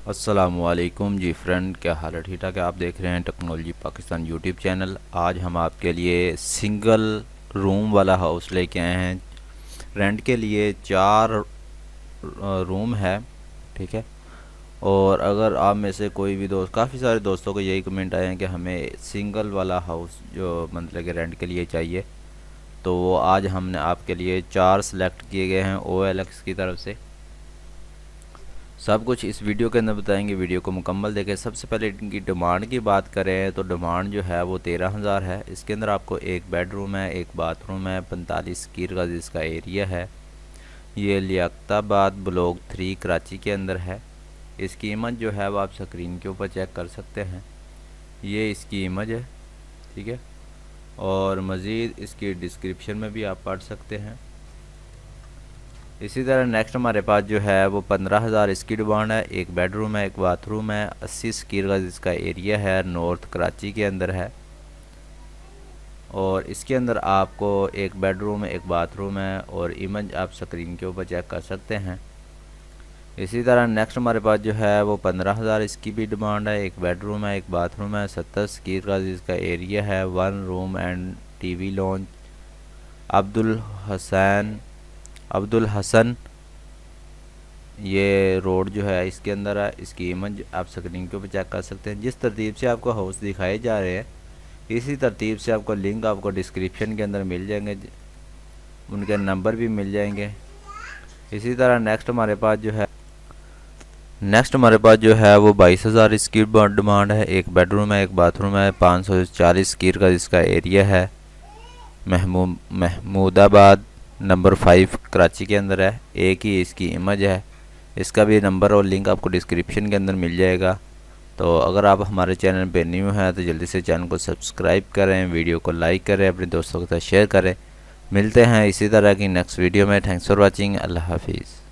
अस्सलामुअलैकुम जी फ्रेंड, क्या हाल है? ठीक ठाक है। आप देख रहे हैं टेक्नोलॉजी पाकिस्तान यूट्यूब चैनल। आज हम आपके लिए सिंगल रूम वाला हाउस लेके आए हैं। रेंट के लिए 4 रूम है, ठीक है। और अगर आप में से कोई भी दोस्त, काफ़ी सारे दोस्तों को यही कमेंट आए हैं कि हमें सिंगल वाला हाउस जो मतलब कि रेंट के लिए चाहिए, तो वो आज हमने आपके लिए 4 सेलेक्ट किए गए हैं OLX की तरफ से। सब कुछ इस वीडियो के अंदर बताएंगे, वीडियो को मुकम्मल देखें। सबसे पहले इनकी डिमांड की बात करें तो डिमांड जो है वो 13,000 है। इसके अंदर आपको एक बेडरूम है, एक बाथरूम है, 45 स्क्वायर गज इसका एरिया है। ये लियाकताबाद ब्लॉक 3 कराची के अंदर है। इसकी इमेज जो है वो आप स्क्रीन के ऊपर चेक कर सकते हैं। ये इसकी इमेज है, ठीक है। और मज़ीद इसकी डिस्क्रिप्शन में भी आप पढ़ सकते हैं। इसी तरह नेक्स्ट हमारे पास जो है वो 15,000 इसकी डिमांड है। एक बेडरूम है, एक बाथरूम है, 80 स्क्वायर गज इसका एरिया है, नॉर्थ कराची के अंदर है। और इसके अंदर आपको एक बेडरूम है, एक बाथरूम है, और इमेज आप स्क्रीन के ऊपर चेक कर सकते हैं। इसी तरह नेक्स्ट हमारे पास जो है वो 15,000 इसकी भी डिमांड है। एक बेडरूम है, एक बाथरूम है, 70 स्क्वायर गज इसका एरिया है, 1 room and TV lounge, Abdul Hasan ये रोड जो है इसके अंदर है। इसकी इमेज आप स्क्रीन के ऊपर चेक कर सकते हैं। जिस तरतीब से आपको हाउस दिखाए जा रहे हैं, इसी तरतीब से आपको लिंक आपको डिस्क्रिप्शन के अंदर मिल जाएंगे, उनके नंबर भी मिल जाएंगे। इसी तरह नेक्स्ट हमारे पास जो है वो 22,000 इसकी डिमांड है। एक बेडरूम है, एक बाथरूम है, 540 स्क्वायर का इसका एरिया है, महमूदाबाद नंबर 5 कराची के अंदर है। एक ही इसकी इमेज है। इसका भी नंबर और लिंक आपको डिस्क्रिप्शन के अंदर मिल जाएगा। तो अगर आप हमारे चैनल पे न्यू हैं तो जल्दी से चैनल को सब्सक्राइब करें, वीडियो को लाइक करें, अपने दोस्तों के साथ शेयर करें। मिलते हैं इसी तरह की नेक्स्ट वीडियो में। Thanks for watching. अल्लाह हाफिज़।